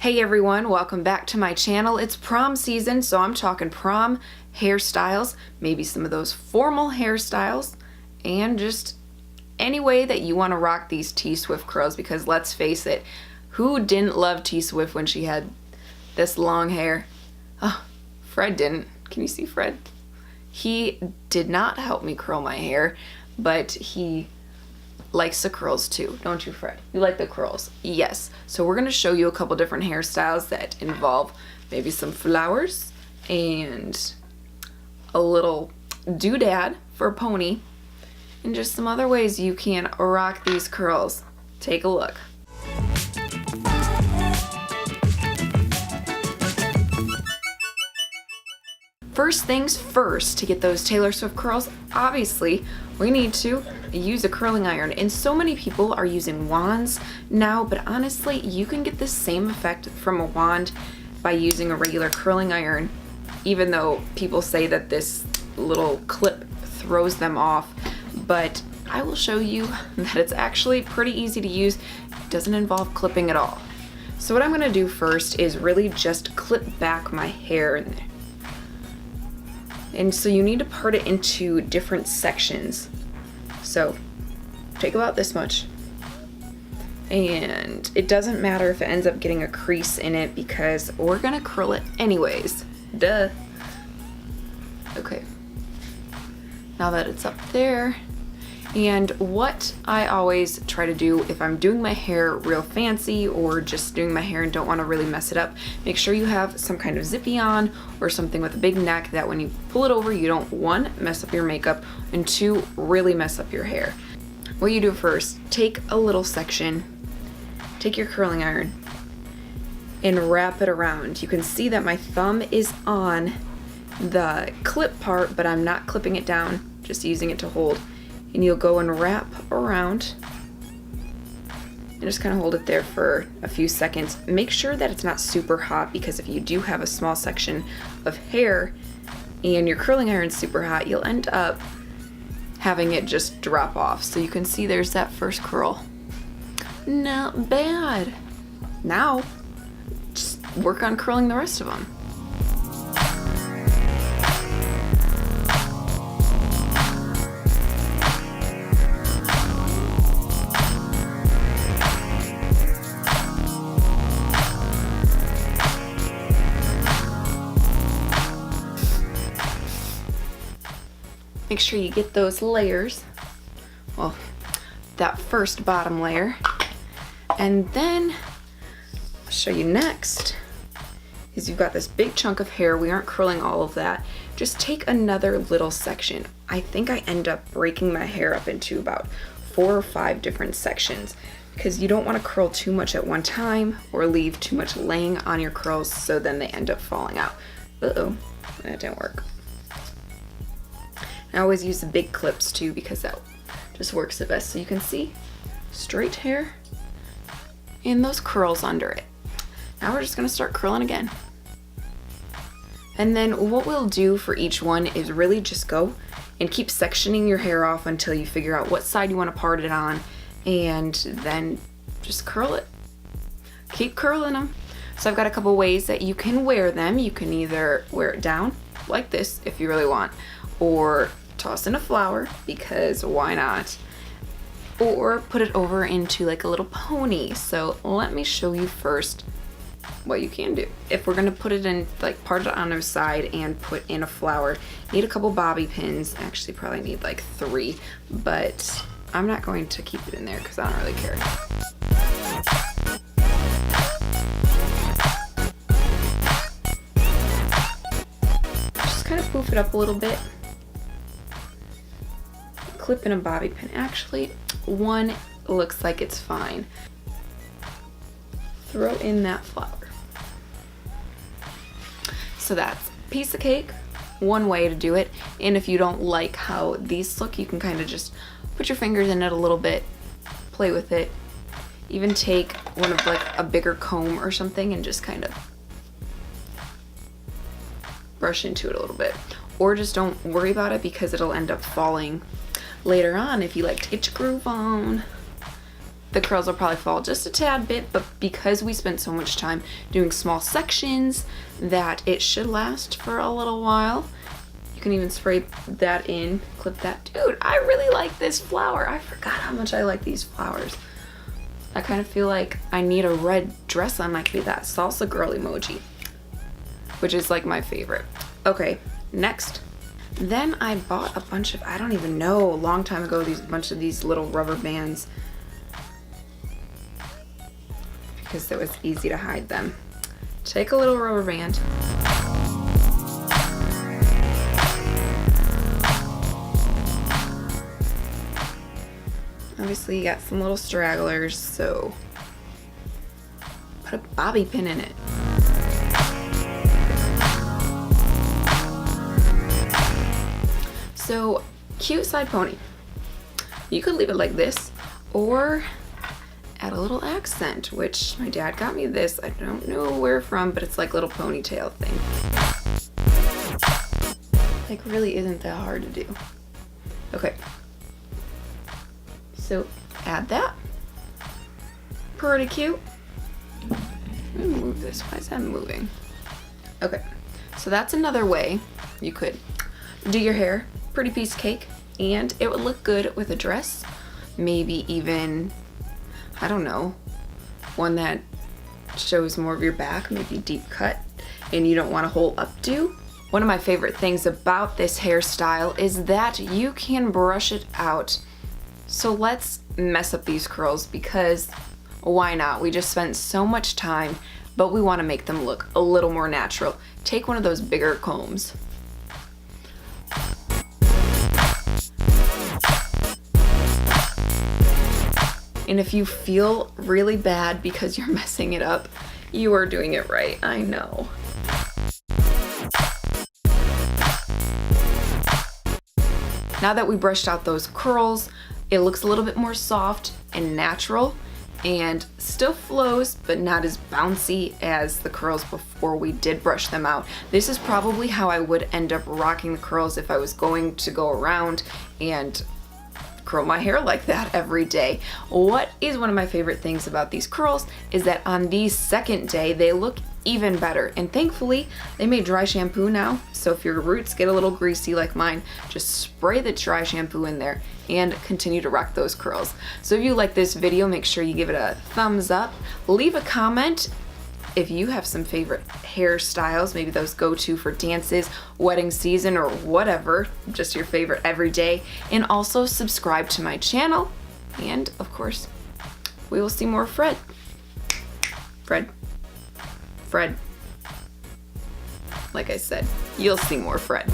Hey everyone, welcome back to my channel. It's prom season, so I'm talking prom hairstyles, maybe some of those formal hairstyles, and just any way that you want to rock these T-Swift curls, because let's face it, who didn't love T-Swift when she had this long hair? Oh, Fred didn't. Can you see Fred? He did not help me curl my hair, but he likes the curls too, don't you, Fred? You like the curls? Yes. So we're gonna show you a couple different hairstyles that involve maybe some flowers and a little doodad for a pony, and just some other ways you can rock these curls. Take a look. First things first, to get those Taylor Swift curls, obviously we need to use a curling iron, and so many people are using wands now, but honestly you can get the same effect from a wand by using a regular curling iron, even though people say that this little clip throws them off. But I will show you that it's actually pretty easy to use. It doesn't involve clipping at all. So what I'm going to do first is really just clip back my hair in there. And so you need to part it into different sections. So take about this much. And it doesn't matter if it ends up getting a crease in it, because we're gonna curl it anyways. Duh. Okay. Now that it's up there, and what I always try to do if I'm doing my hair real fancy or just doing my hair and don't want to really mess it up, make sure you have some kind of zippy on or something with a big neck that when you pull it over, you don't, one, mess up your makeup, and two, really mess up your hair. What you do first, take a little section, take your curling iron and wrap it around. You can see that my thumb is on the clip part, but I'm not clipping it down, just using it to hold. And you'll go and wrap around and just kind of hold it there for a few seconds. Make sure that it's not super hot, because if you do have a small section of hair and your curling iron's super hot, you'll end up having it just drop off. So you can see there's that first curl. Not bad. Now, just work on curling the rest of them. Make sure you get those layers, well, that first bottom layer, and then I'll show you next is you've got this big chunk of hair. We aren't curling all of that. Just take another little section. I think I end up breaking my hair up into about 4 or 5 different sections, because you don't want to curl too much at one time or leave too much laying on your curls, so then they end up falling out. Uh-oh, that didn't work. I always use the big clips too, because that just works the best. So you can see straight hair and those curls under it. Now we're just gonna start curling again. And then what we'll do for each one is really just go and keep sectioning your hair off until you figure out what side you want to part it on, and then just curl it. Keep curling them. So I've got a couple ways that you can wear them. You can either wear it down like this if you really want, or toss in a flower, because why not, or put it over into like a little pony. So let me show you first what you can do. If we're gonna put it in, like part it on the side and put in a flower, need a couple bobby pins. Actually probably need like 3, but I'm not going to keep it in there because I don't really care. Just kind of poof it up a little bit. Clip in a bobby pin. Actually, one looks like it's fine. Throw in that flower. So that's a piece of cake, one way to do it. And if you don't like how these look, you can kind of just put your fingers in it a little bit, play with it. Even take one of like a bigger comb or something and just kind of brush into it a little bit. Or just don't worry about it, because it'll end up falling later on if you like to get your groove on. the curls will probably fall just a tad bit, but because we spent so much time doing small sections that it should last for a little while. You can even spray that in, clip that. Dude, I really like this flower. I forgot how much I like these flowers. I kind of feel like I need a red dress on. I could be that salsa girl emoji, which is like my favorite. Okay, next. Then I bought a bunch of, I don't even know, a long time ago, a bunch of these little rubber bands because it was easy to hide them. Take a little rubber band. Obviously you got some little stragglers, so put a bobby pin in it. So, cute side pony. You could leave it like this, or add a little accent, which my dad got me this. I don't know where from, but it's like a little ponytail thing. Like, really isn't that hard to do. Okay. So, add that. Pretty cute. I'm gonna move this. Why is that moving? Okay. So that's another way you could do your hair. Pretty piece of cake, and it would look good with a dress, maybe even, I don't know, one that shows more of your back, maybe deep cut, and you don't want a whole updo. One of my favorite things about this hairstyle is that you can brush it out. So let's mess up these curls, because why not? We just spent so much time, but we want to make them look a little more natural. Take one of those bigger combs. And if you feel really bad because you're messing it up, you are doing it right, I know. Now that we brushed out those curls, it looks a little bit more soft and natural, and still flows, but not as bouncy as the curls before we did brush them out. This is probably how I would end up rocking the curls if I was going to go around and curl my hair like that every day. What is one of my favorite things about these curls is that on the second day they look even better, and thankfully they made dry shampoo now, so if your roots get a little greasy like mine, just spray the dry shampoo in there and continue to rock those curls. So if you like this video, make sure you give it a thumbs up, leave a comment if you have some favorite hairstyles, maybe those go-to for dances, wedding season, or whatever, just your favorite every day, and also subscribe to my channel, and of course, we will see more Fred. Like I said, you'll see more Fred.